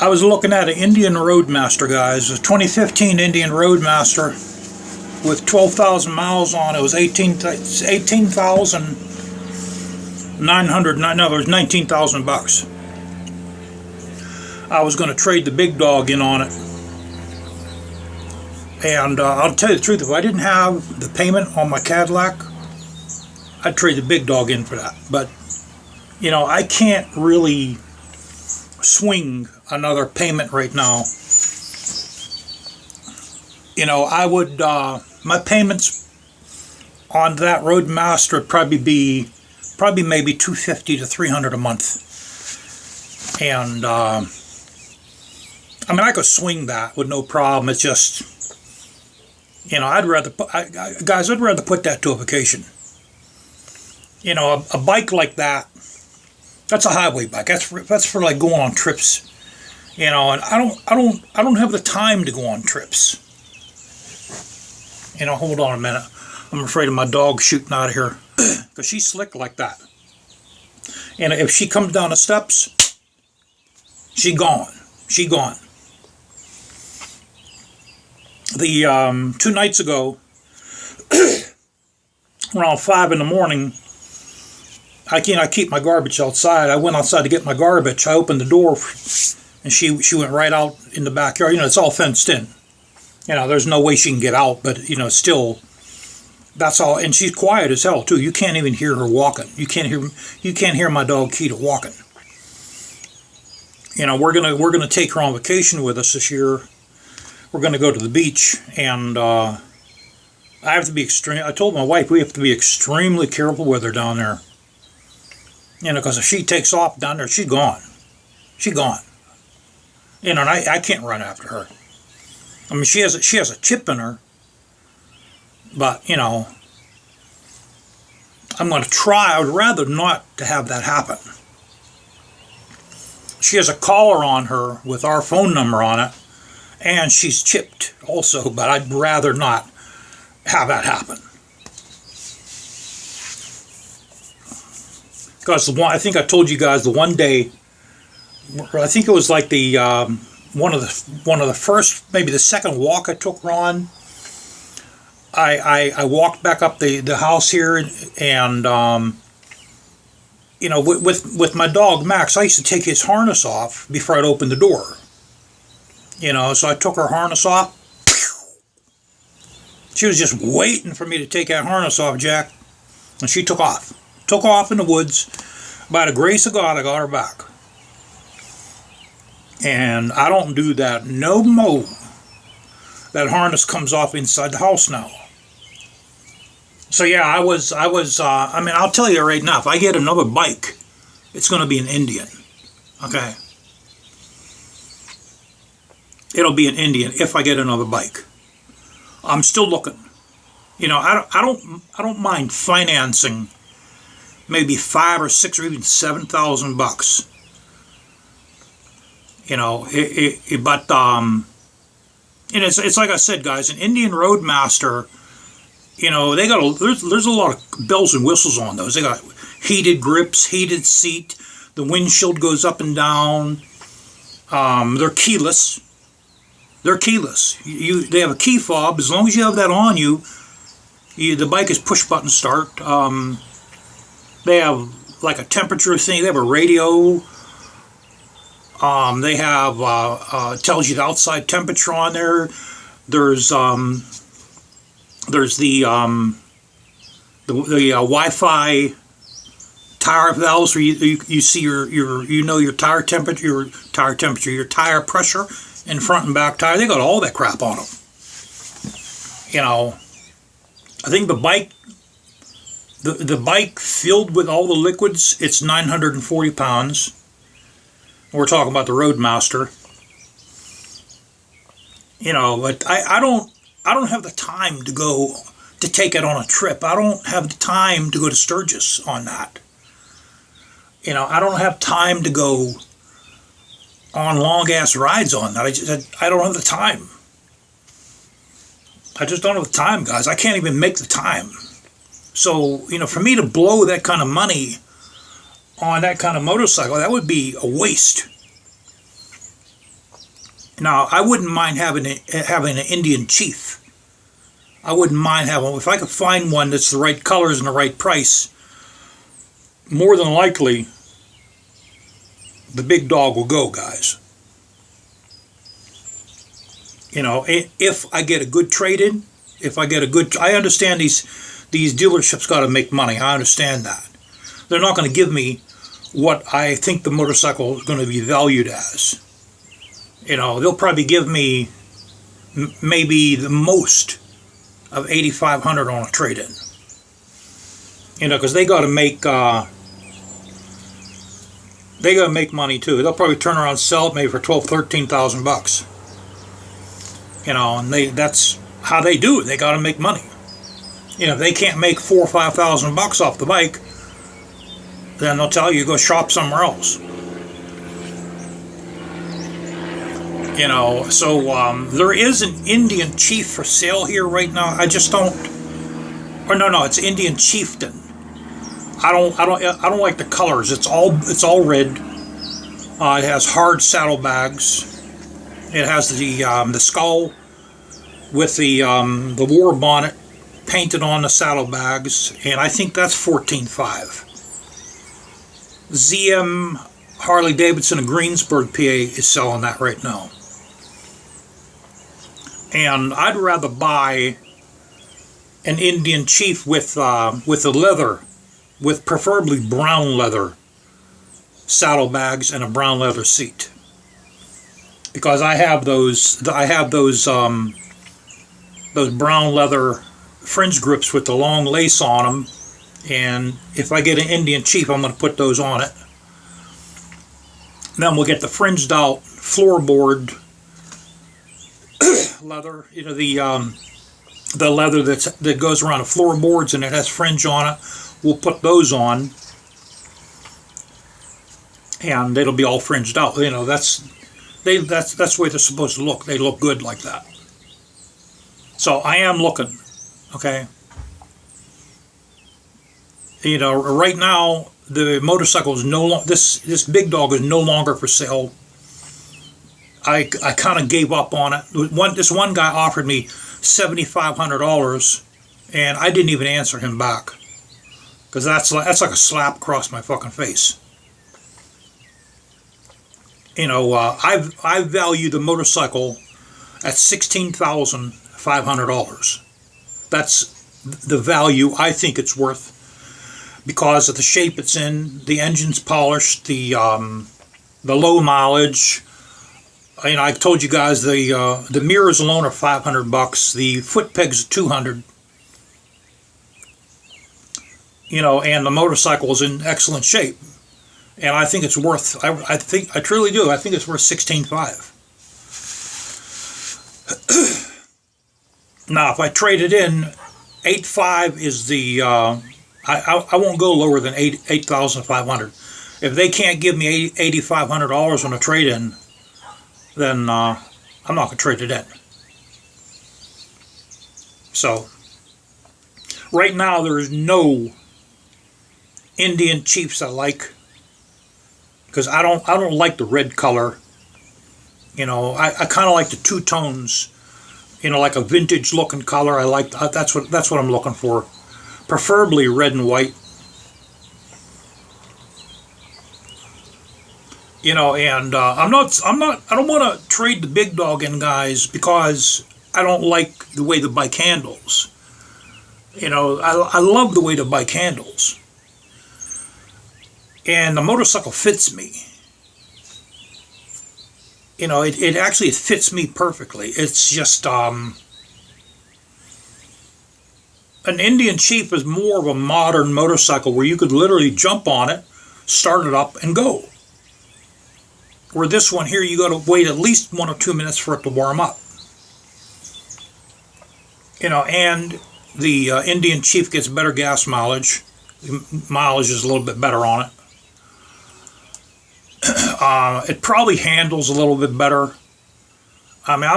I was looking at an Indian Roadmaster, guys, a 2015 Indian Roadmaster with 12,000 miles on it. It was 18,900, no, it was 19,000 bucks. I was going to trade the big dog in on it. And I'll tell you the truth, if I didn't have the payment on my Cadillac, I'd trade the big dog in for that. But, you know, I can't really swing another payment right now. You know, I would, my payments on that Roadmaster would probably maybe $250 to $300 a month. And, I mean, I could swing that with no problem. It's just, you know, I'd rather put that to a vacation. You know, a bike like that, that's a highway bike. That's for like going on trips. You know, and I don't have the time to go on trips. You know, hold on a minute. I'm afraid of my dog shooting out of here because she's slick like that. And if she comes down the steps, she gone. She gone. The 2 nights ago, around 5 in the morning, I keep my garbage outside. I went outside to get my garbage. I opened the door, and she went right out in the backyard. You know, it's all fenced in. You know, there's no way she can get out, but, you know, still, that's all. And she's quiet as hell, too. You can't even hear her walking. You can't hear my dog Keita walking. You know, we're gonna take her on vacation with us this year. We're gonna go to the beach, and I have to be I told my wife we have to be extremely careful with her down there. You know, because if she takes off down there, she's gone. She's gone. You know, and I can't run after her. I mean, she has a chip in her, but, you know, I'm going to try. I would rather not to have that happen. She has a collar on her with our phone number on it, and she's chipped also, but I'd rather not have that happen. Because I think I told you guys the one day, I think it was like the one of the first, maybe the second walk I took her on. I walked back up the house here, and you know, with my dog Max, I used to take his harness off before I'd open the door. You know, so I took her harness off. She was just waiting for me to take that harness off, Jack, and she took off. Took off in the woods. By the grace of God, I got her back. And I don't do that no more. That harness comes off inside the house now. So yeah, I mean, I'll tell you right now, if I get another bike, it's going to be an Indian. Okay? It'll be an Indian if I get another bike. I'm still looking. You know, I don't mind financing maybe 5 or 6 or even 7,000 bucks. You know, but and it's like I said, guys, an Indian Roadmaster. You know, there's a lot of bells and whistles on those. They got heated grips, heated seat. The windshield goes up and down. They're keyless. They're keyless. They have a key fob. As long as you have that on you, the bike is push button start. They have like a temperature thing. They have a radio. They have tells you the outside temperature on there. There's the Wi-Fi tire valves where you see your tire temperature, your tire pressure in front and back tire. They got all that crap on them. You know, I think the bike filled with all the liquids, it's 940 pounds. We're talking about the Roadmaster. You know, but I don't have the time to take it on a trip. I don't have the time to go to Sturgis on that. You know, I don't have time to go on long ass rides on that. I don't have the time. I just don't have the time, guys. I can't even make the time. So, you know, for me to blow that kind of money on that kind of motorcycle, that would be a waste. Now, I wouldn't mind having an Indian Chief. I wouldn't mind having, if I could find one that's the right colors and the right price, more than likely, the big dog will go, guys. You know, if I get a good trade-in, if I get a good, I understand these dealerships got to make money. I understand that. They're not going to give me what I think the motorcycle is going to be valued as. You know, they'll probably give me maybe the most of $8,500 on a trade-in. You know, because they got to make money too. They'll probably turn around and sell it maybe for $12,000-13,000. You know, and that's how they do it. They got to make money. You know, if they can't make $4,000 or $5,000 off the bike, then they'll tell you go shop somewhere else. You know, so there is an Indian Chief for sale here right now. I just don't. Or no, it's Indian Chieftain. I don't like the colors. It's all red. It has hard saddlebags. It has the skull with the war bonnet painted on the saddlebags, and I think that's $14,500. ZM Harley Davidson in Greensburg, PA is selling that right now. And I'd rather buy an Indian Chief with the leather, with preferably brown leather saddlebags and a brown leather seat, because I have those brown leather fringe grips with the long lace on them, and if I get an Indian Chief, I'm going to put those on it. Then we'll get the fringed out floorboard leather, you know, the leather that goes around the floorboards and it has fringe on it. We'll put those on, and it'll be all fringed out. You know, that's the way they're supposed to look. They look good like that. So I am looking, okay. You know, right now the motorcycle is no longer, this big dog is no longer for sale. I kind of gave up on it. This one guy offered me $7,500, and I didn't even answer him back, because that's like a slap across my fucking face. You know, I value the motorcycle at $16,500. That's the value I think it's worth, because of the shape it's in, the engine's polished, the low mileage. You know, I told you guys the mirrors alone are $500. The foot pegs are $200. You know, and the motorcycle is in excellent shape, and I think it's worth. I truly do. I think it's worth $16,500. Now, if I trade it in, $8,500 is the. I won't go lower than $8,500. If they can't give me $8,500 on a trade-in, then I'm not going to trade it in. So, right now there is no Indian Chiefs I like, because I don't like the red color. You know, I kind of like the two tones. You know, like a vintage looking color. I like that's what I'm looking for. Preferably red and white. You know, and I don't want to trade the big dog in, guys, because I don't like the way the bike handles. You know, I love the way the bike handles. And the motorcycle fits me. You know, it actually fits me perfectly. It's just, an Indian Chief is more of a modern motorcycle where you could literally jump on it, start it up, and go. Where this one here, you got to wait at least 1 or 2 minutes for it to warm up. You know, and the Indian Chief gets better gas mileage. The mileage is a little bit better on it. It probably handles a little bit better. I mean,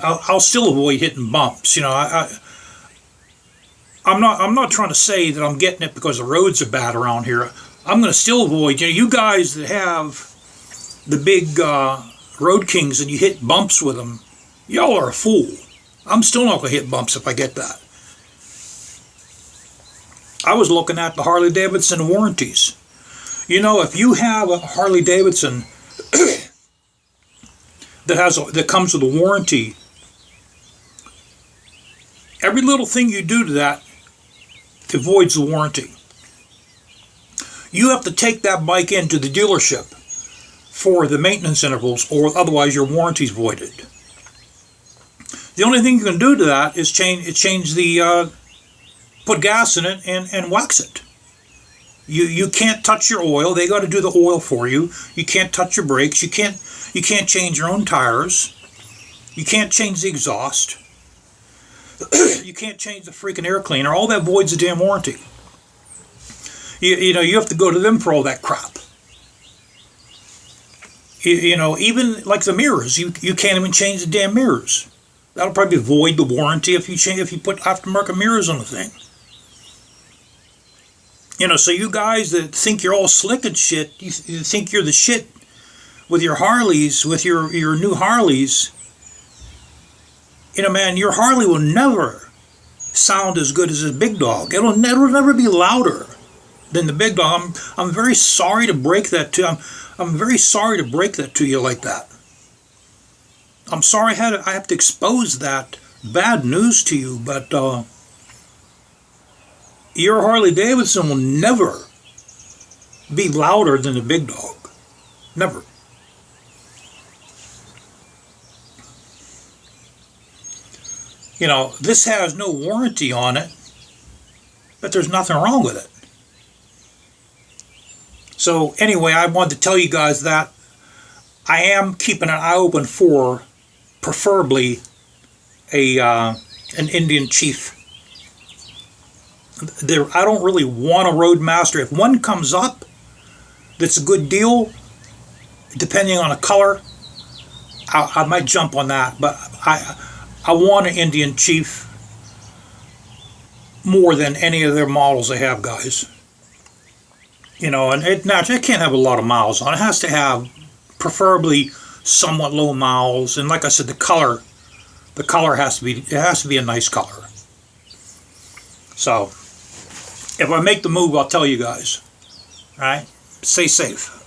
I'll still avoid hitting bumps. You know, I'm not trying to say that I'm getting it because the roads are bad around here. I'm going to still avoid, you know, you guys that have the big Road Kings and you hit bumps with them, y'all are a fool. I'm still not going to hit bumps if I get that. I was looking at the Harley Davidson warranties. You know, if you have a Harley Davidson that comes with a warranty, every little thing you do to that avoids the warranty. You have to take that bike into the dealership for the maintenance intervals, or otherwise your warranty's voided. The only thing you can do to that is change the put gas in it and wax it. You can't touch your oil. They got to do the oil for you. You can't touch your brakes. You can't change your own tires. You can't change the exhaust. You can't change the freaking air cleaner. All that voids the damn warranty. You know, you have to go to them for all that crap. You know, even like the mirrors, you can't even change the damn mirrors. That'll probably void the warranty if you put aftermarket mirrors on the thing. You know, so you guys that think you're all slick and shit, you think you're the shit with your Harleys, with your new Harleys. You know, man, your Harley will never sound as good as a big dog. It'll never be louder than the big dog. I'm very sorry to break that to I'm very sorry to break that to you like that. I'm sorry I have to expose that bad news to you, but your Harley Davidson will never be louder than the big dog. Never. You know, this has no warranty on it, but there's nothing wrong with it. So anyway, I wanted to tell you guys that I am keeping an eye open for preferably an Indian Chief. I don't really want a Roadmaster. If one comes up that's a good deal, depending on the color, I might jump on that. But I want an Indian Chief more than any of their models they have, guys. You know, and it can't have a lot of miles on it. It has to have preferably somewhat low miles, and like I said, the color has to be a nice color. So if I make the move, I'll tell you guys. All right, stay safe.